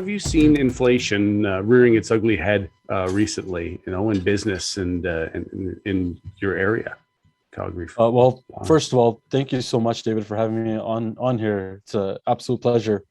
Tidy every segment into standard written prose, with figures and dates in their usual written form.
have you seen inflation rearing its ugly head recently, in business and in your area, Calgary? First of all, thank you so much, David, for having me on here. It's an absolute pleasure.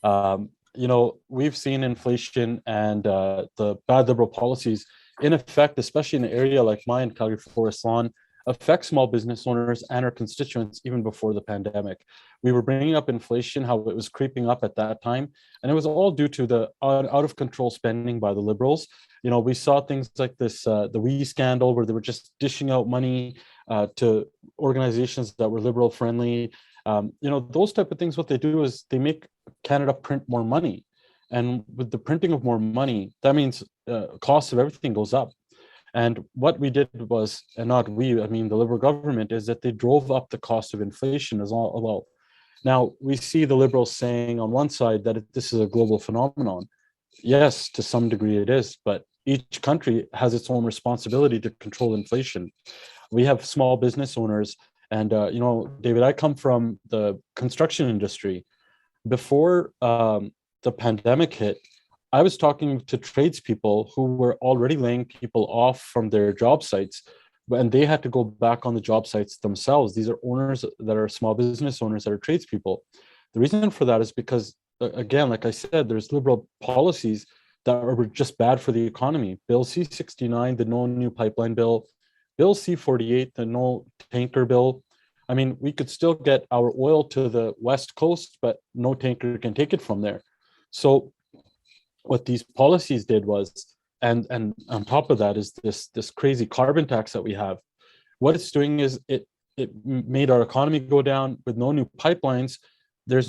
We've seen inflation and the bad Liberal policies in effect, especially in an area like mine, Calgary Forest Lawn, affect small business owners and our constituents even before the pandemic. We were bringing up inflation, how it was creeping up at that time, and it was all due to the out of control spending by the Liberals. We saw things like this, the WE scandal, where they were just dishing out money to organizations that were Liberal friendly. Those type of things, what they do is they make Canada print more money. And with the printing of more money, that means cost of everything goes up. And what we did was, and not we, I mean the Liberal government, is that they drove up the cost of inflation as well. Now, we see the Liberals saying on one side that this is a global phenomenon. Yes, to some degree it is, but each country has its own responsibility to control inflation. We have small business owners, and David, I come from the construction industry. Before the pandemic hit, I was talking to tradespeople who were already laying people off from their job sites, and they had to go back on the job sites themselves. These are owners that are small business owners that are tradespeople. The reason for that is because, again, like I said, there's Liberal policies that are just bad for the economy. Bill C-69, the no new pipeline bill, Bill C-48, the no tanker bill. I mean, we could still get our oil to the West Coast, but no tanker can take it from there. So what these policies did was, and on top of that is this crazy carbon tax that we have. What it's doing is it made our economy go down. With no new pipelines, there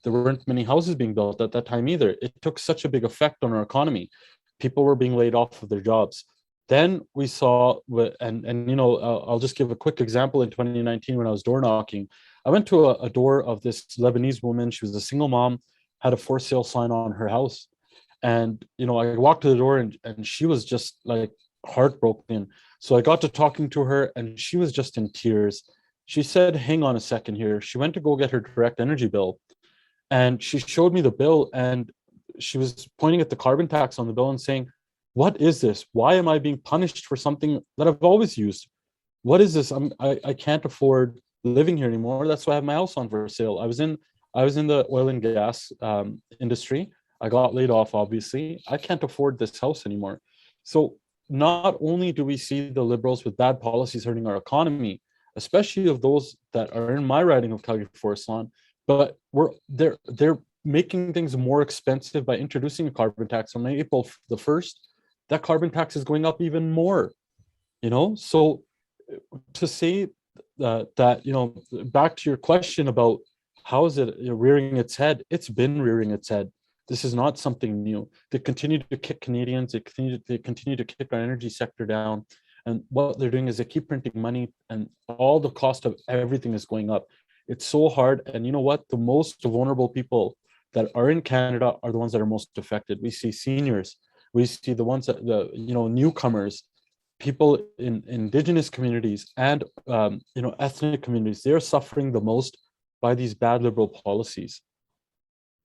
weren't many houses being built at that time either. It took such a big effect on our economy. People were being laid off of their jobs. Then we saw, I'll just give a quick example. In 2019, when I was door knocking, I went to a door of this Lebanese woman. She was a single mom, had a for sale sign on her house. And, I walked to the door and she was just like heartbroken. So I got to talking to her and she was just in tears. She said, hang on a second here. She went to go get her direct energy bill and she showed me the bill and she was pointing at the carbon tax on the bill and saying, what is this? Why am I being punished for something that I've always used? What is this? I can't afford living here anymore. That's why I have my house on for sale. I was in the oil and gas industry. I got laid off, obviously. I can't afford this house anymore. So not only do we see the Liberals with bad policies hurting our economy, especially of those that are in my riding of Calgary Forest Lawn, but they're making things more expensive by introducing a carbon tax on April the 1st. That carbon tax is going up even more. So to say that, back to your question about how is it rearing its head, it's been rearing its head. This is not something new. They continue to kick Canadians. They continue to kick our energy sector down. And what they're doing is they keep printing money and all the cost of everything is going up. It's so hard. And you know what? The most vulnerable people that are in Canada are the ones that are most affected. We see seniors. We see the ones that, newcomers, people in Indigenous communities and, ethnic communities. They're suffering the most by these bad Liberal policies.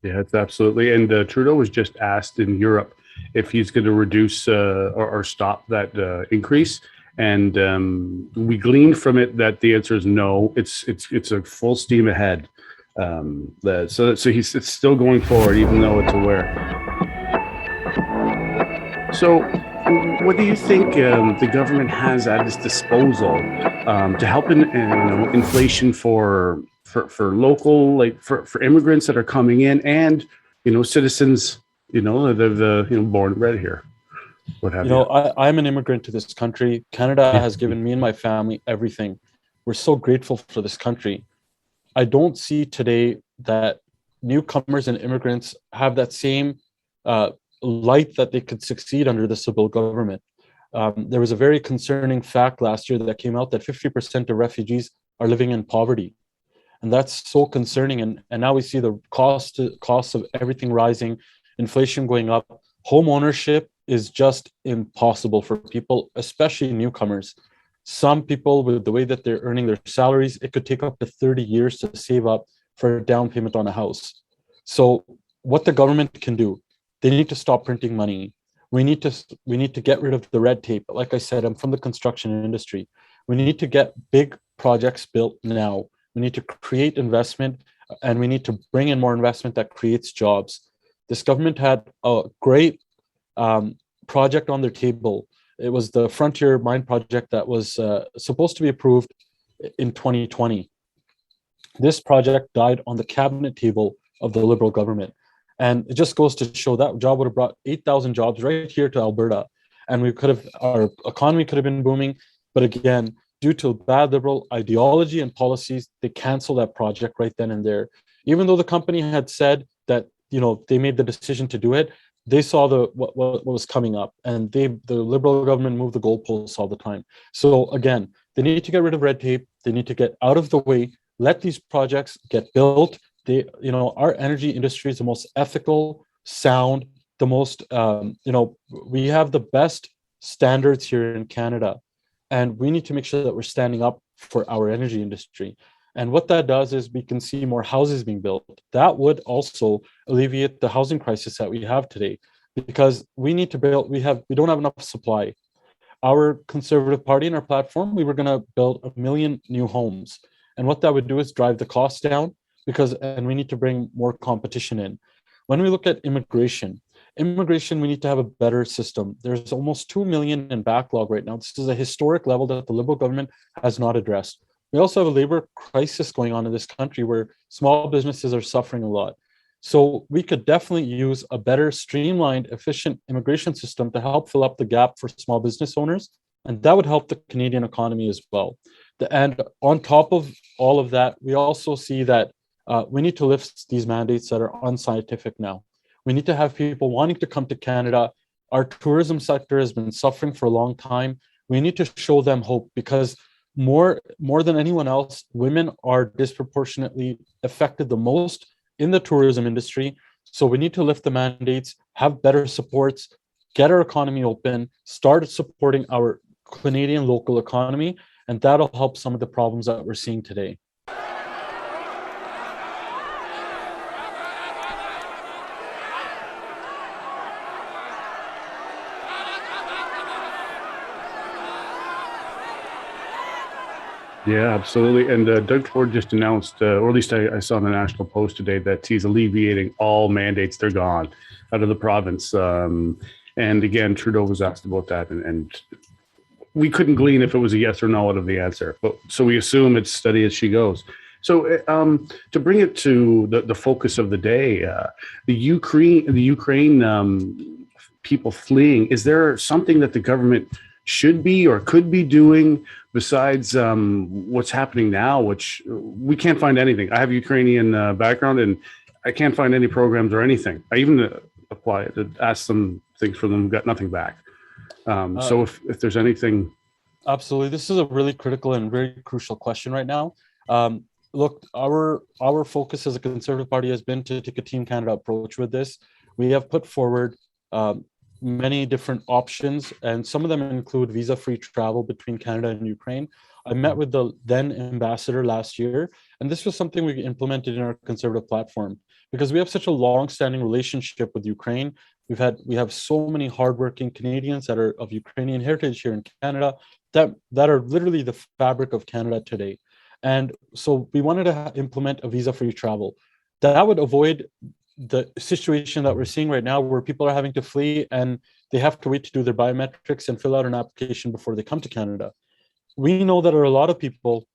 Yeah, it's absolutely. And Trudeau was just asked in Europe if he's going to reduce or stop that increase. And we gleaned from it that the answer is no. It's a full steam ahead. So it's still going forward, even though it's aware. So what do you think the government has at its disposal to help in inflation for local, like for immigrants that are coming in and citizens that are born and bred here? What have you? I'm an immigrant to this country. Canada has given me and my family everything. We're so grateful for this country. I don't see today that newcomers and immigrants have that same light that they could succeed under this Liberal government. There was a very concerning fact last year that came out that 50% of refugees are living in poverty. And that's so concerning. And now we see the cost of everything rising, inflation going up. Home ownership is just impossible for people, especially newcomers. Some people, with the way that they're earning their salaries, it could take up to 30 years to save up for a down payment on a house. So what the government can do They need to stop printing money. We need to get rid of the red tape. Like I said, I'm from the construction industry. We need to get big projects built now. We need to create investment, and we need to bring in more investment that creates jobs. This government had a great project on their table. It was the Frontier Mine project that was supposed to be approved in 2020. This project died on the cabinet table of the Liberal government. And it just goes to show that job would have brought 8,000 jobs right here to Alberta. And our economy could have been booming. But again, due to bad Liberal ideology and policies, they canceled that project right then and there. Even though the company had said that, they made the decision to do it, they saw what was coming up, and the Liberal government moved the goalposts all the time. So again, they need to get rid of red tape. They need to get out of the way, let these projects get built. Our energy industry is the most ethical, sound, the most, we have the best standards here in Canada, and we need to make sure that we're standing up for our energy industry. And what that does is we can see more houses being built. That would also alleviate the housing crisis that we have today, because we need to build, we don't have enough supply. Our Conservative Party in our platform, we were going to build 1 million new homes. And what that would do is drive the costs down, and we need to bring more competition in. When we look at immigration, we need to have a better system. There's almost 2 million in backlog right now. This is a historic level that the Liberal government has not addressed. We also have a labor crisis going on in this country where small businesses are suffering a lot. So we could definitely use a better, streamlined, efficient immigration system to help fill up the gap for small business owners. And that would help the Canadian economy as well. And on top of all of that, we also see that we need to lift these mandates that are unscientific now. We need to have people wanting to come to Canada. Our tourism sector has been suffering for a long time. We need to show them hope, because more than anyone else, women are disproportionately affected the most in the tourism industry. So we need to lift the mandates, have better supports, get our economy open, start supporting our Canadian local economy, and that'll help some of the problems that we're seeing today. Yeah, absolutely. And Doug Ford just announced, or at least I saw in the National Post today, that he's alleviating all mandates. They're gone out of the province. And again, Trudeau was asked about that, and we couldn't glean if it was a yes or no out of the answer. But so we assume it's steady as she goes. So to bring it to the focus of the day, the Ukraine people fleeing, is there something that the government should be or could be doing besides what's happening now, which we can't find anything? I have Ukrainian background, and I can't find any programs or anything. I even applied to ask some things for them, got nothing back. So if there's anything. Absolutely. This is a really critical and very crucial question right now. Look, our focus as a Conservative Party has been to take a Team Canada approach with this. We have put forward many different options, and some of them include visa-free travel between Canada and Ukraine. I met with the then ambassador last year, and this was something we implemented in our Conservative platform, because we have such a long-standing relationship with Ukraine. We have so many hardworking Canadians that are of Ukrainian heritage here in Canada that are literally the fabric of Canada today. And so we wanted to implement a visa-free travel. That would avoid the situation that we're seeing right now, where people are having to flee and they have to wait to do their biometrics and fill out an application before they come to Canada. We know that there are a lot of people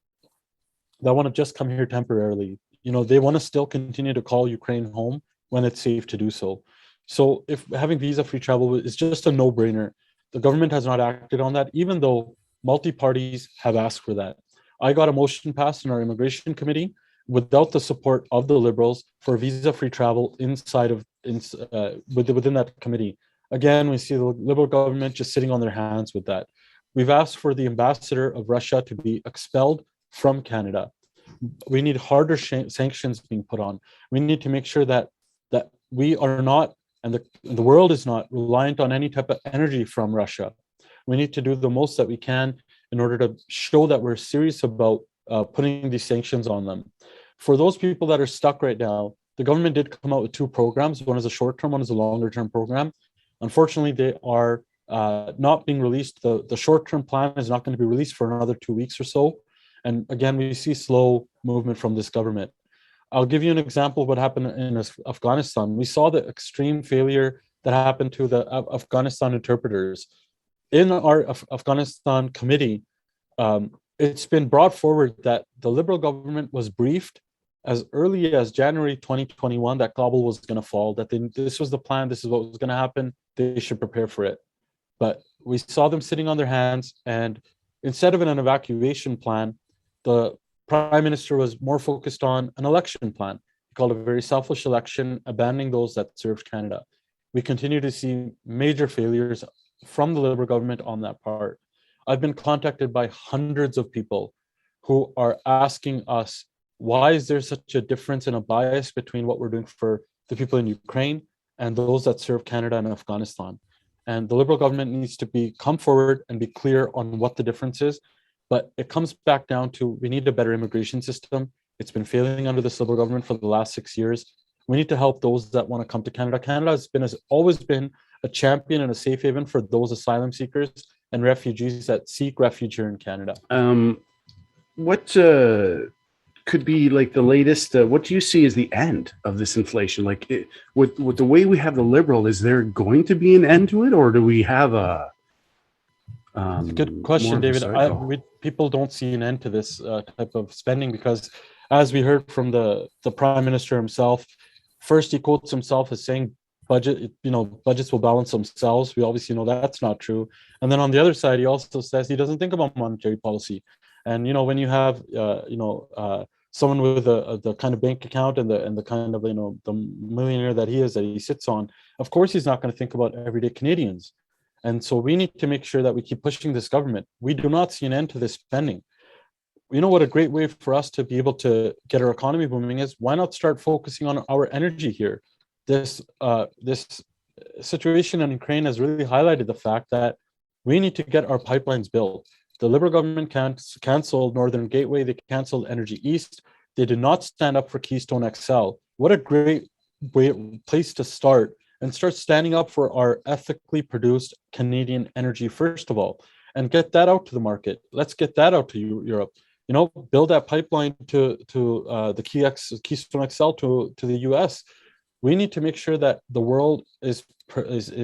that want to just come here temporarily. They want to still continue to call Ukraine home when it's safe to do so. So if having visa-free travel is just a no-brainer, the government has not acted on that, even though multi-parties have asked for that. I got a motion passed in our immigration committee without the support of the Liberals for visa-free travel within that committee. Again, we see the Liberal government just sitting on their hands with that. We've asked for the ambassador of Russia to be expelled from Canada. We need harder sanctions being put on. We need to make sure that we are not, and the world is not, reliant on any type of energy from Russia. We need to do the most that we can in order to show that we're serious about putting these sanctions on them. For those people that are stuck right now, the government did come out with two programs. One is a short-term, one is a longer-term program. Unfortunately, they are not being released. The short-term plan is not going to be released for another 2 weeks or so. And again, we see slow movement from this government. I'll give you an example of what happened in Afghanistan. We saw the extreme failure that happened to the Afghanistan interpreters. In our Afghanistan committee, it's been brought forward that the Liberal government was briefed as early as January 2021 that Kabul was going to fall, that this was the plan, this is what was going to happen, they should prepare for it. But we saw them sitting on their hands, and instead of an evacuation plan, the Prime Minister was more focused on an election plan. He called a very selfish election, abandoning those that served Canada. We continue to see major failures from the Liberal government on that part. I've been contacted by hundreds of people who are asking us, why is there such a difference and a bias between what we're doing for the people in Ukraine and those that serve Canada and Afghanistan? And the Liberal government needs to come forward and be clear on what the difference is. But it comes back down to, we need a better immigration system. It's been failing under this Liberal government for the last 6 years. We need to help those that want to come to Canada. Canada has always been a champion and a safe haven for those asylum seekers and refugees that seek refuge here in Canada. What could be like the latest, what do you see as the end of this inflation? Like with the way we have the Liberal, is there going to be an end to it, or do we have a good question, David. People don't see an end to this type of spending because, as we heard from the Prime Minister himself, first he quotes himself as saying budgets will balance themselves. We obviously know that's not true. And then on the other side, he also says he doesn't think about monetary policy. And when you have someone with the kind of bank account and the kind of the millionaire that he sits on, of course he's not going to think about everyday Canadians. And so we need to make sure that we keep pushing this government. We do not see an end to this spending. You know what a great way for us to be able to get our economy booming is? Why not start focusing on our energy here? This situation in Ukraine has really highlighted the fact that we need to get our pipelines built. The Liberal government canceled Northern Gateway. They canceled Energy East. They did not stand up for Keystone XL. What a great place to start, and start standing up for our ethically produced Canadian energy, first of all, and get that out to the market. Let's get that out to Europe. Build that pipeline to the Keystone XL to the US. We need to make sure that the world is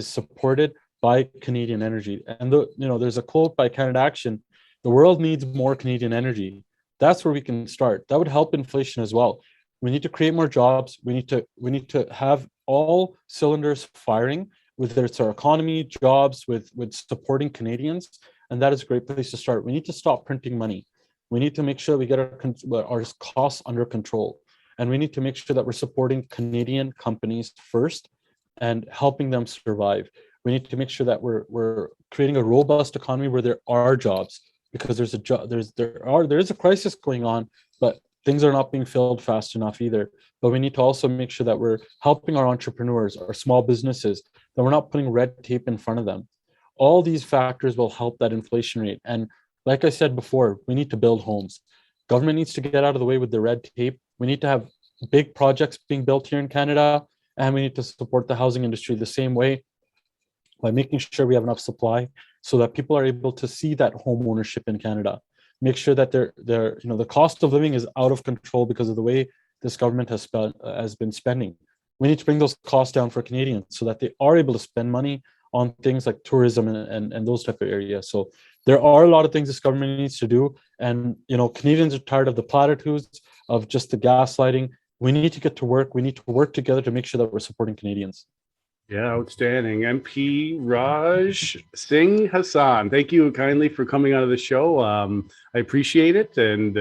supported by Canadian energy. And there's a quote by Canada Action: "The world needs more Canadian energy." That's where we can start. That would help inflation as well. We need to create more jobs. We need to have all cylinders firing, whether it's our economy, jobs, with supporting Canadians, and that is a great place to start. We need to stop printing money. We need to make sure we get our costs under control, and we need to make sure that we're supporting Canadian companies first and helping them survive. We need to make sure that we're creating a robust economy where there are jobs, because there is a crisis going on, but things are not being filled fast enough either. But we need to also make sure that we're helping our entrepreneurs, our small businesses, that we're not putting red tape in front of them. All these factors will help that inflation rate. And like I said before, we need to build homes. Government needs to get out of the way with the red tape. We need to have big projects being built here in Canada, and we need to support the housing industry the same way, by making sure we have enough supply so that people are able to see that home ownership in Canada. Make sure that the cost of living is out of control because of the way this government has been spending. We need to bring those costs down for Canadians so that they are able to spend money on things like tourism and those type of areas. So there are a lot of things this government needs to do. And Canadians are tired of the platitudes, of just the gaslighting. We need to get to work. We need to work together to make sure that we're supporting Canadians. Yeah, outstanding. MP Raj Singh Hassan, thank you kindly for coming on the show. I appreciate it. And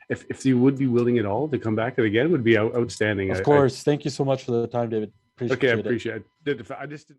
if you would be willing at all to come back again, would be outstanding. Of course. Thank you so much for the time, David. Appreciate it. I appreciate it. I just